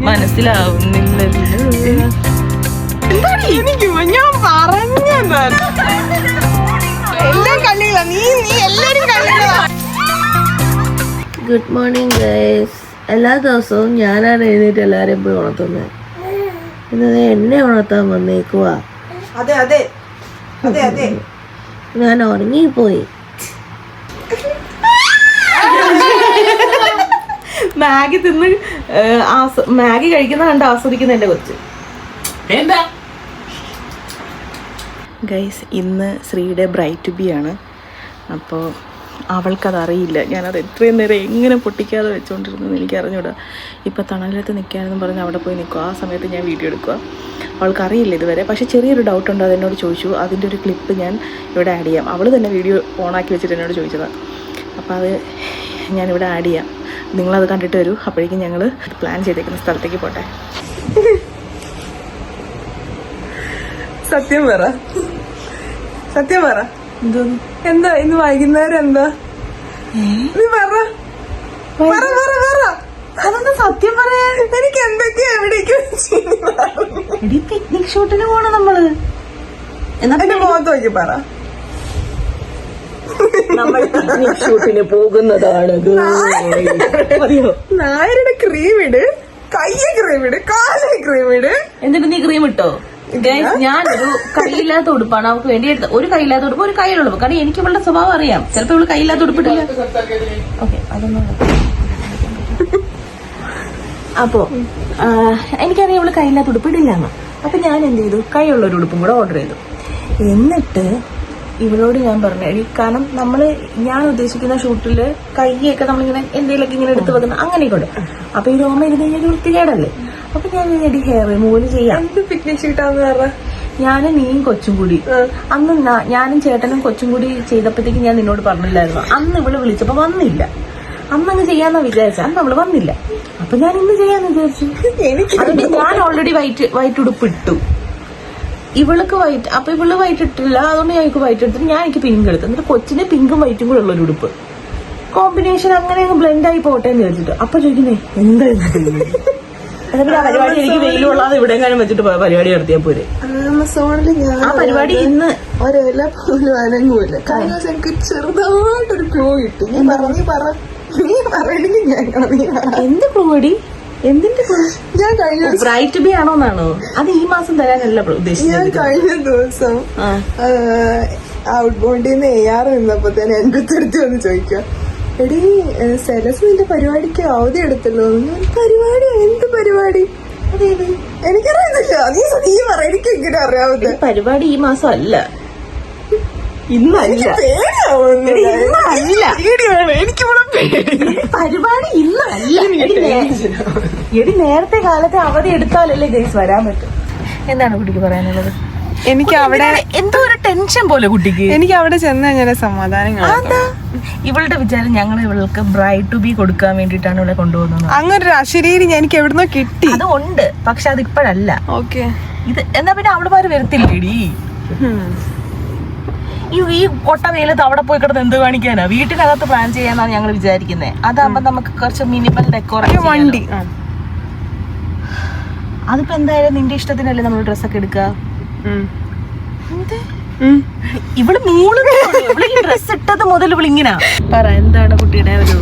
മനസ്സിലാവുന്നില്ലല്ലോ. ഞാൻ പറഞ്ഞതാ എല്ലാം കള്ളികളാ. നീ എല്ലാരും കള്ളികളാ. Good morning guys. എല്ലാ ദിവസവും ഞാനാണ് എഴുന്നേറ്റ് എല്ലാവരെയും പോയി ഉണർത്തുന്നത്. ഇന്നത് എന്നെ ഉണർത്താൻ വന്നേക്കുവാ. അതെ അതെ അതെ അതെ ഞാൻ ഉറങ്ങിപ്പോയി. മാഗി തിന്ന് മാഗി കഴിക്കുന്ന കണ്ട് ആസ്വദിക്കുന്ന എൻ്റെ കൊച്ച്. ഗൈസ്, ഇന്ന് ശ്രീയുടെ ബ്രൈറ്റ് ടു ബി ആണ്. അപ്പോൾ അവൾക്കതറിയില്ല. ഞാനത് എത്രയും നേരം എങ്ങനെ പൊട്ടിക്കാതെ വെച്ചുകൊണ്ടിരുന്നത് എനിക്ക് അറിഞ്ഞൂടാ. ഇപ്പോൾ തണലത്ത് നിൽക്കാനെന്ന് പറഞ്ഞ് അവിടെ പോയി നിൽക്കുക. ആ സമയത്ത് ഞാൻ വീഡിയോ എടുക്കുക. അവൾക്കറിയില്ല ഇതുവരെ. പക്ഷേ ചെറിയൊരു ഡൗട്ടുണ്ട്. അതെന്നോട് ചോദിച്ചു. അതിൻ്റെ ഒരു ക്ലിപ്പ് ഞാൻ ഇവിടെ ആഡ് ചെയ്യാം. അവൾ തന്നെ വീഡിയോ ഓണാക്കി വെച്ചിട്ട് എന്നോട് ചോദിച്ചതാണ്. അപ്പോൾ അത് ഞാനിവിടെ ആഡ് ചെയ്യാം. നിങ്ങളത് കണ്ടിട്ട് വരൂ. അപ്പോഴേക്കും ഞങ്ങൾ പ്ലാൻ ചെയ്തേക്കുന്ന സ്ഥലത്തേക്ക് പോട്ടെ. സത്യം പറ, സത്യം പറ. എന്താ ഇന്ന് വൈകുന്നേരം എന്താ? നീ പറ. അതെന്താ സത്യം പറയാ? എനിക്ക് എന്തൊക്കെയാ എവിടേക്കും പിക്നിക് ഷൂട്ടിന് പോണം നമ്മള്. എന്റെ മുഖത്ത് നോക്കി പറ. നമ്മൾ പിക്നിക് ഷൂട്ടിന് പോകുന്നതാണ്. നായരുടെ ക്രീം ഇട്, കയ്യ ക്രീം ഇട്, കാല ക്രീം ഇട്. എന്നിട്ട് നീ ക്രീം ഇട്ടോ? ഞാനൊരു കൈയില്ലാത്ത ഉടുപ്പാണ് അവർക്ക് വേണ്ടി എടുത്തത്. ഒരു കൈയില്ലാത്ത ഉടുപ്പ്, ഒരു കൈയിലുള്ള ഉടുപ്പ്. കാരണം എനിക്ക് ഇവളുടെ സ്വഭാവം അറിയാം. ചിലപ്പോ ഇവള് കൈയില്ലാത്ത ഉടുപ്പിട്ടില്ല. ഓക്കെ, അതൊന്നും അപ്പോ എനിക്കറിയാം ഇവള് കൈയില്ലാത്ത ഉടുപ്പിടില്ലാന്ന്. അപ്പൊ ഞാൻ എന്ത് ചെയ്തു? കൈയുള്ളൊരു ഉടുപ്പും കൂടെ ഓർഡർ ചെയ്തു. എന്നിട്ട് ഇവളോട് ഞാൻ പറഞ്ഞു, കാരണം ഞാൻ ഉദ്ദേശിക്കുന്ന ഷൂട്ടില് കൈയൊക്കെ നമ്മളിങ്ങനെ എന്തെങ്കിലുമൊക്കെ ഇങ്ങനെ എടുത്ത് വെക്കുന്ന അങ്ങനെയൊക്കെ ഉണ്ട്. അപ്പൊ ഈ രോമ ഇരുന്ന് കഴിഞ്ഞാൽ വൃത്തികേടല്ലേ. അപ്പൊ ഞാൻ ഹെയർ റിമൂവ് ചെയ്യാം. പിക്നിക് ഷൂട്ടാന്ന് പറഞ്ഞ ഞാനും നീയും കൊച്ചും കൂടി അന്ന് ഞാനും ചേട്ടനും കൊച്ചും കൂടി ചെയ്തപ്പോഴത്തേക്ക് ഞാൻ നിന്നോട് പറഞ്ഞില്ലായിരുന്നു. അന്ന് ഇവള് വിളിച്ചപ്പോ വന്നില്ല. അന്നങ്ങ് ചെയ്യാന്നാ വിചാരിച്ച. അന്ന് അവള് വന്നില്ല. അപ്പൊ ഞാൻ ഇന്ന് ചെയ്യാന്ന് വിചാരിച്ചു. അതുകൊണ്ട് ഞാൻ ഓൾറെഡി വൈറ്റ് ഉടുപ്പ് ഇട്ടു. ഇവൾക്ക് വൈറ്റ്. അപ്പൊ ഇവള് വൈറ്റ് ഇട്ടില്ല. അതുകൊണ്ട് ഞാൻ വൈറ്റ് എടുത്തിട്ട് ഞാൻ എനിക്ക് പിങ്ക് എടുത്തു. എന്നിട്ട് കൊച്ചിന് പിങ്കും വൈറ്റും കൂടെ ഉള്ളൊരു ഉടുപ്പ് കോമ്പിനേഷൻ അങ്ങനെ അങ്ങ് ബ്ലെൻഡ് ആയി പോട്ടെ എന്ന് വിചാരിച്ചിട്ട്. അപ്പൊ ചോദിക്കുന്നേ എന്തായിരുന്നു എന്നിട്ട് ആ പരിപാടി എനിക്ക് വെയിൽ കൊള്ളാതെ ഇവിടെ എങ്ങാനും വെച്ചിട്ട് പരിപാടി നടത്തിയാ പോരെ. ആ പരിപാടി ഇന്ന് ഒരേല പോലും അനങ്ങൂല. കഴിഞ്ഞ ദിവസം എനിക്ക് ചെറുതായിട്ടൊരു ക്ലൂ കിട്ടി. നീ പറയണെങ്കിൽ എന്ത് പരിപാടി? എന്തിന്റെ ഞാൻ കഴിഞ്ഞ ബ്രൈറ്റ് ബി ആണോന്നാണോ? അത് ഈ മാസം തരാനല്ല ഉദ്ദേശിച്ചത്. ഞാൻ കഴിഞ്ഞ ദിവസം ഔട്ട് ബോണ്ടിന്ന് AR നിന്നപ്പോ തന്നെ എന്റെ അടുത്ത് വന്ന് ചോദിക്കുക, എടീ സെലസ് നിന്റെ പരിപാടിക്ക് അവധി എടുത്തല്ലോ. പരിപാടി? എന്ത് പരിപാടി? എനിക്കറിയുന്നില്ല. നീ പറ, എനിക്ക് എങ്ങനെ അറിയാവുന്ന പരിപാടി ഈ മാസം അല്ല, ഇന്നല്ല. പരിപാടി ഇന്നല്ല. എടി നേരത്തെ കാലത്തെ അവധി എടുത്താലല്ലേ ഗൈസ് വരാൻ പറ്റും. എന്താണ് കുട്ടിക്ക് പറയാനുള്ളത്? എനിക്ക് അവിടെ എന്തോ ഒരു ടെൻഷൻ പോലെ കുട്ടിക്ക്. എനിക്ക് അവിടെ ചെന്ന് കഴിഞ്ഞാൽ സമാധാനം. ഇവളുടെ വിചാരം ഞങ്ങൾ ഇവൾക്ക് ബ്രൈറ്റ് ടു ബി കൊടുക്കാൻ വേണ്ടിട്ടാണ് ഇവിടെ കൊണ്ടുപോകുന്നത്. അങ്ങനൊരു അശരീരി എനിക്ക് എവിടുന്നോ കിട്ടി. അത് ഉണ്ട്, പക്ഷെ അത് ഇപ്പോഴല്ല. ഓക്കെ, ഇത് എന്നാ പിന്നെ അവളുമാര് വരത്തില്ലേടി. ഈ കൊട്ട വെയിലത്ത് അവിടെ പോയി കിടന്ന് എന്ത് കാണിക്കാനാ? വീട്ടിനകത്ത് പ്ലാൻ ചെയ്യാന്നാണ് ഞങ്ങൾ വിചാരിക്കുന്നത്. അതാകുമ്പോ നമുക്ക് കുറച്ച് മിനിമൽ ഡെക്കോറേഷൻ. വണ്ടി അതിപ്പോ എന്തായാലും നിന്റെ ഇഷ്ടത്തിനല്ലേ നമ്മൾ ഡ്രസ്സൊക്കെ എടുക്കുക. ഇവിടെ ഡ്രസ് ഇട്ടത് മുതൽ ഇവളിങ്ങനെ പറ. എന്താണ് കുട്ടിയുടെ ഒരു?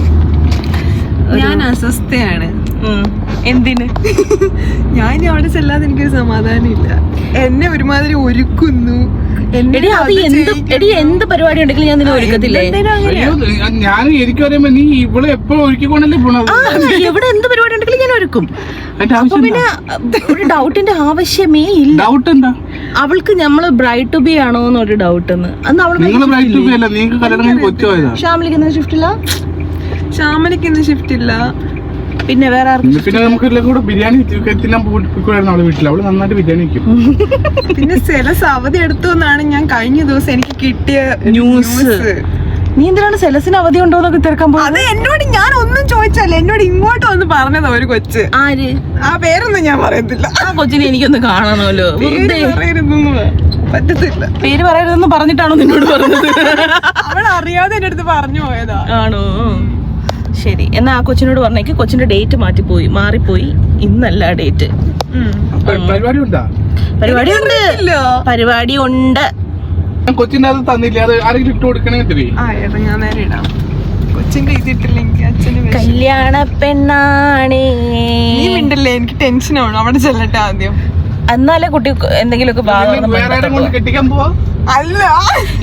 ഞാൻ അസ്വസ്ഥയാണ്. എന്തിന്? ഞാൻ അവിടെ ചെല്ലാതെ എനിക്കൊരു സമാധാനം ഇല്ല. എന്നെ ഒരുമാതിരി ഒരുക്കുന്നു. എന്ത് പരിപാടി ഉണ്ടെങ്കിലും ഞാൻ നിന്നെ ഒരുക്കത്തില്ലേ? ഞാൻ എനിക്ക് പറയുമ്പോ നീ ഇവിടെ എപ്പോഴും ഒരുക്കിക്കൊണ്ടല്ലേ പോണത്. എവിടെ എന്ത് പരിപാടി ഉണ്ടെങ്കിലും ഞാൻ ഒരുക്കും. അപ്പൊ പിന്നെ ഒരു ഡൗട്ടിന്റെ ആവശ്യമേ ഇല്ല. ഡൗട്ട് എന്താ? അവൾക്ക് നമ്മള് ബ്രൈറ്റ് ടു ബി ആണോ എന്നൊരു ഡൗട്ട്. അന്ന് അവള് ഷാമിലിക്ക് ഇന്ന് ഷിഫ്റ്റ് ഇല്ല. ഷാമിലിക്ക് ഇന്ന് ഷിഫ്റ്റ് ഇല്ല. പിന്നെ വേറെ പിന്നെ നമുക്ക് കൂടെ ബിരിയാണി തിന്നാൻ പോയിട്ടായിരുന്നു അവളെ വീട്ടിൽ. അവള് നന്നായിട്ട് ബിരിയാണി വെക്കും. പിന്നെ സെലസ് അവധി എടുത്തു എന്നാണ് ഞാൻ കഴിഞ്ഞ ദിവസം എനിക്ക് കിട്ടിയ ന്യൂസ്. നീ എന്തിനാണ് സെലസിന് അവധി ഉണ്ടോ എന്നൊക്കെ തിരക്കാൻ പോകുന്നത്? അത് എന്നോട് ഞാൻ ഒന്നും ചോദിച്ചല്ല, എന്നോട് ഇങ്ങോട്ട് വന്ന് പറഞ്ഞതാ ഒരു കൊച്ച്. ആര്? ആ പേരൊന്നും ഞാൻ പറയത്തില്ല. ആ കൊച്ചിനെ എനിക്കൊന്ന് കാണണമല്ലോ. പറ്റത്തില്ല. പേര് പറയരുതെന്ന് പറഞ്ഞിട്ടാണോ നിന്നോട് പറഞ്ഞത്? അവൾ അറിയാതെ എന്റെ അടുത്ത് പറഞ്ഞു പോയതാ. ആണോ? ശരി, എന്നാ ആ കൊച്ചിനോട് പറഞ്ഞേക്ക് കൊച്ചിന്റെ ഡേറ്റ് മാറിപ്പോയി. ഇന്നല്ല ഡേറ്റ്. പരിപാടി ഉണ്ടാ? പരിപാടി ഉണ്ട്. കൊച്ചിന്റെ അത് തന്നില്ല, അത് ആരെങ്കിലും ഇട്ട് കൊടുക്കണേ. ഞാൻ നേരെ ഇടാം. കൊച്ചിന്റെ ഇതിട്ടില്ലെങ്കിൽ അച്ഛന് കല്യാണ പെണ്ണാണേ. നീ മിണ്ടല്ലേ, എനിക്ക് ടെൻഷനാണ്. അവിടെ ചെല്ലട്ടെ ആദ്യം. എന്നാലേ കുട്ടി എന്തെങ്കിലുമൊക്കെ കെട്ടിക്കാൻ പോവാ. അല്ല,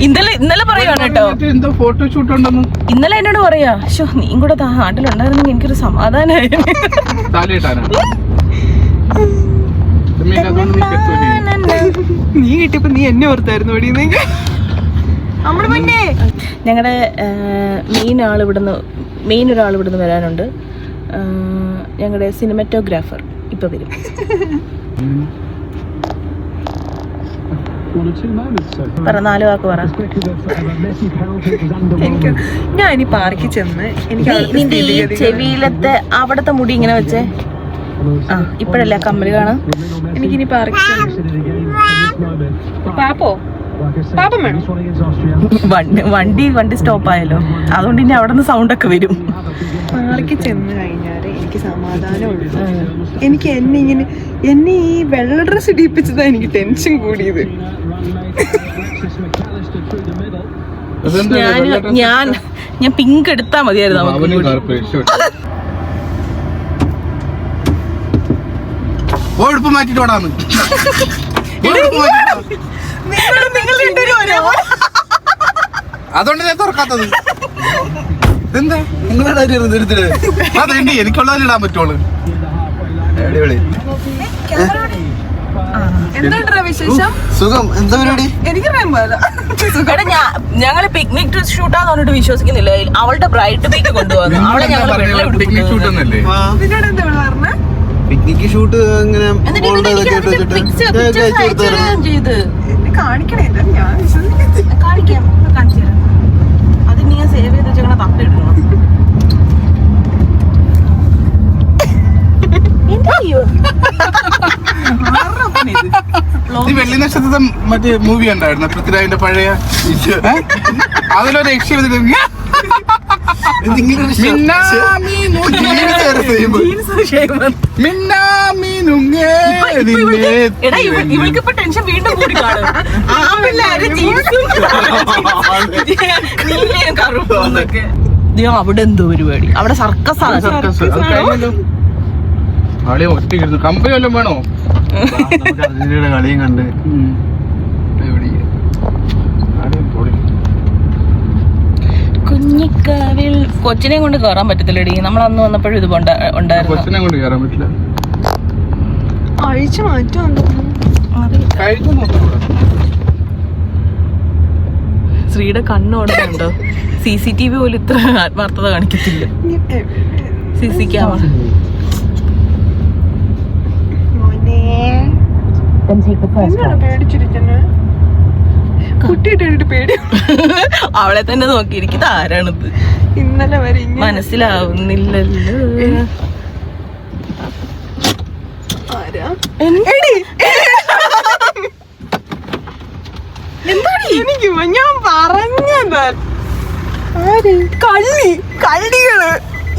ഇന്നലെ പറയുവാണ് കേട്ടോ, എന്തോ ഫോട്ടോഷൂട്ട് ഉണ്ടെന്ന് ഇന്നലെ എന്നോട് പറയാ. നീയും കൂടെ നാട്ടിലുണ്ടായിരുന്നെങ്കിൽ എനിക്കൊരു സമാധാനമായി. നീ കിട്ടിയപ്പോ നീ എന്നെ ഓർത്തായിരുന്നു. ഞങ്ങളുടെ മെയിൻ ഒരാൾ ഇവിടുന്ന് വരാനുണ്ട്. ഞങ്ങളുടെ സിനിമാറ്റോഗ്രാഫർ ഇപ്പൊ വരും. പറ, 4 വാക്ക് പറ. ഞാൻ ഇനി പാർക്കിൽ ചെന്ന് നിന്റെ ഈ ചെവിയിലത്തെ അവിടത്തെ മുടി ഇങ്ങനെ വെച്ചേ. ഇപ്പഴല്ലേ കമ്മല് കാണാം. എനിക്കിനി പാർക്കിൽ പാപ്പോ പാപ്പം വേണം. വണ്ടി സ്റ്റോപ്പായല്ലോ, അതുകൊണ്ട് ഇനി അവിടെ നിന്ന് സൗണ്ട് ഒക്കെ വരും. പാർക്കിൽ ചെന്ന് കഴിഞ്ഞാല് എനിക്ക് സമാധാനമുള്ളൂ. എനിക്ക് എന്നെ ഈ വെള്ള ഡ്രസ് ഇടിപ്പിച്ചതാ എനിക്ക് ടെൻഷൻ കൂടിയത്. ഞാൻ പിങ്ക് എടുത്താ മതിയായിരുന്നു. മാറ്റിട്ടോടാന്ന് അതുകൊണ്ട് ഞാൻ തുറക്കാത്തത്. എന്താ നിങ്ങളുടെ അതെണ്ടി എനിക്കുള്ളതിലിടാൻ പറ്റുള്ളൂ. എന്താ വിശേഷം? സുഖം. എന്താ പരിപാടി? എനിക്കറിയാൻ പോലെ ഞങ്ങള് പിക്നിക് ഷൂട്ടാന്ന് പറഞ്ഞിട്ട് വിശ്വസിക്കുന്നില്ല. അവളുടെ ബ്രൈഡ് പിക്ക് കൊണ്ടുപോകുന്നു. അവളെ പിക്നിക് ഷൂട്ട് എന്നല്ലേ? നിന്നോട് എന്താ പറഞ്ഞ? പിക്നിക് ഷൂട്ട് അങ്ങനെ കാണിക്കണേല്ല, ഞാൻ വിശ്വസിക്കത്തില്ല. കാണിക്കാം, കാണിച്ചു തരാം. അത് നീ സേവ് ചെയ്ത് വെച്ചാൽ തപ്പിടണം. വെള്ളി നക്ഷത്രത്തെ മറ്റേ മൂവി ഉണ്ടായിരുന്നു പൃഥ്വിരാജിന്റെ പഴയ. അതിലൊരു യക്ഷി ഇവൾക്കിപ്പോ ടെൻഷൻ വീണ്ടും കൂടി കാണും. അവിടെ എന്തോ പരിപാടി, അവിടെ സർക്കസ് ആണ്. ആളെ ഒറ്റയ്ക്കിരുന്നു. കമ്പനി വല്ലതും വേണോ? അർജന്റീനയുടെ കളിയും കണ്ട് കുഞ്ഞിക്കാവിൽ കൊച്ചിനെ കൊണ്ട് കയറാൻ പറ്റത്തില്ലടി. നമ്മൾ അന്ന് വന്നപ്പോഴും ഇത് ഉണ്ടായിരുന്നു. കൊച്ചിനെ കൊണ്ട് കയറാൻ പറ്റില്ല. അഴിച്ചു മാറ്റം ശ്രീയുടെ കണ്ണോടുന്നുണ്ടോ? CCTV പോലും ഇത്ര ആത്മാർത്ഥത കാണിക്കത്തില്ല. CC camera. കുട്ടിയിട്ട് പേടി. അവളെ തന്നെ നോക്കിയിരിക്കുന്നത് ആരാണിത്? ഇന്നലെ വരെ മനസ്സിലാവുന്നില്ലല്ലോ. എനിക്ക് ഞാൻ പറഞ്ഞതാ. കള്ളികള്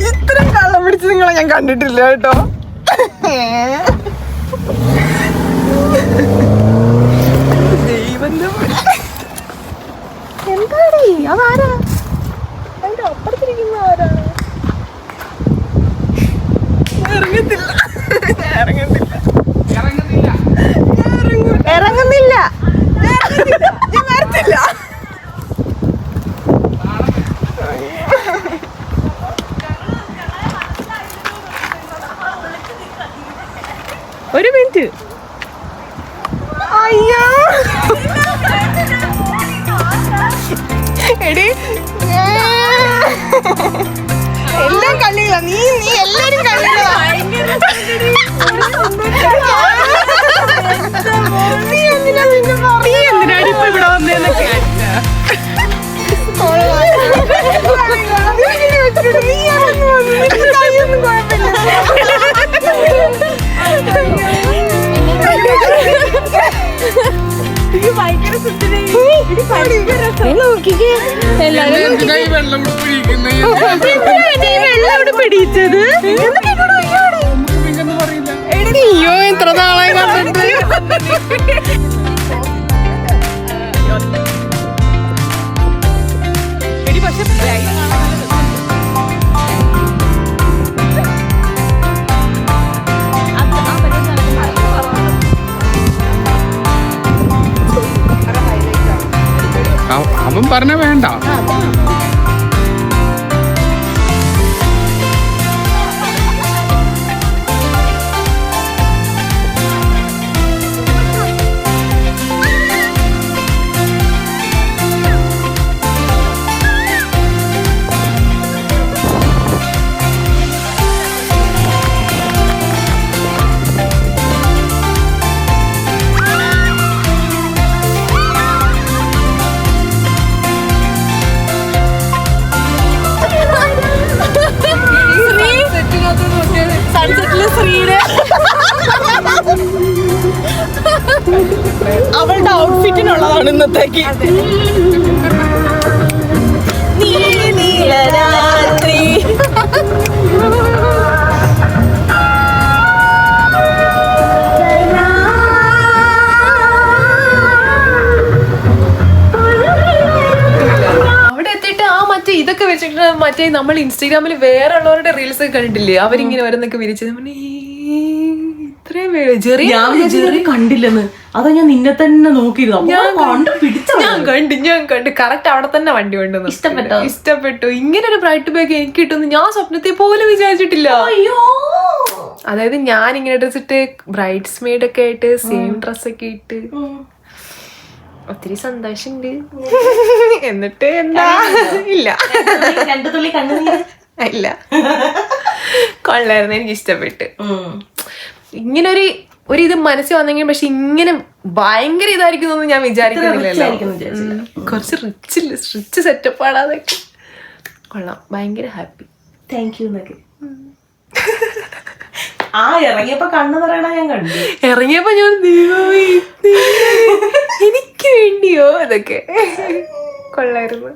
ഇത്രയും കള്ളം പിടിച്ച് നിങ്ങളെ ഞാൻ കണ്ടിട്ടില്ല കേട്ടോ. എന്താടി അതാരാ? അതിന്റെ അപ്പുറത്തിരിക്കുന്ന ആരാണ്? ഇറങ്ങത്തില്ല. ഞാൻ വരത്തില്ല. ഒരു മിനിറ്റ്. അയ്യോ എടി, എല്ലാം കള്ളികളാ. നീ എല്ലാരും കള്ളികളാ. നീ എന്തിനാടി ഇപ്പൊ ഇവിടെ വന്നേന്നൊക്കെ? ഭയങ്കര നോക്കിക്കേ എല്ലാരും എന്തിനാ ഈ വെള്ളം കുടിപ്പിക്കുന്നത്? വെള്ളം ഇവിടെ പിടിച്ചത് പിന്നൊന്നും പറയില്ല. അയ്യോ എത്ര നാളായി കണ്ടിട്ട് അവൻ പറഞ്ഞ വേണ്ട. സൺസെറ്റില് ശ്രീയുടെ അവളുടെ ഔട്ട്ഫിറ്റിനുള്ളതാണ് ഇന്നത്തേക്ക്. നീലരാത്രി അവിടെ എത്തിയിട്ട് ആ മറ്റേ ഇതൊക്കെ വെച്ചിട്ട് മറ്റേ നമ്മൾ ഇൻസ്റ്റാഗ്രാമിൽ വേറെ ഉള്ളവരുടെ റീൽസ് ഒക്കെ കണ്ടിട്ടില്ലേ, അവരിങ്ങനെ ഓരോന്നൊക്കെ വിരിച്ചത് ഇത്രയും ജെറി കണ്ടില്ലെന്ന്. അതാ ഞാൻ നിന്നെ തന്നെ നോക്കിയിരുന്നു. ഞാൻ കണ്ട് കറക്റ്റ് അവിടെ തന്നെ വണ്ടി കൊണ്ടുവന്നു. ഇഷ്ടപ്പെട്ടു. ഇങ്ങനെ ഒരു ബ്രൈറ്റ് ബാഗ് എനിക്ക് കിട്ടുന്നു ഞാൻ സ്വപ്നത്തെ പോലെ വിചാരിച്ചിട്ടില്ല. അതായത് ഞാൻ ഇങ്ങനെ ഡ്രസ് ഇട്ട് ബ്രൈഡ്സ് മെയ്ഡ് ഒക്കെ ആയിട്ട് സെയിം ഡ്രസ്സൊക്കെ ഇട്ട് ഒത്തിരി സന്തോഷമുണ്ട്. എന്നിട്ട് എന്താ ഇല്ല രണ്ടു തുള്ളി കണ്ണുനീര് ഇല്ല കൊള്ളായിരുന്നു. എനിക്ക് ഇഷ്ടപ്പെട്ടു. ഇങ്ങനെ ഒരു ഇത് മനസ്സിൽ വന്നെങ്കിൽ പക്ഷെ ഇങ്ങനെ ഭയങ്കര ഇതായിരിക്കും ഞാൻ വിചാരിക്കുന്നില്ലല്ലോ. കുറച്ച് റിച്ച് സെറ്റപ്പാണ് അതൊക്കെ. കൊള്ളാം. ഭയങ്കര ഹാപ്പി. താങ്ക് യു എന്നൊക്കെ ആ ഇറങ്ങിയപ്പോ കണ്ണു പറയണ ഞാൻ കണ്ടു. ഇറങ്ങിയപ്പോ ഞാൻ എനിക്ക് വേണ്ടിയോ അതൊക്കെ കൊള്ളായിരുന്നു.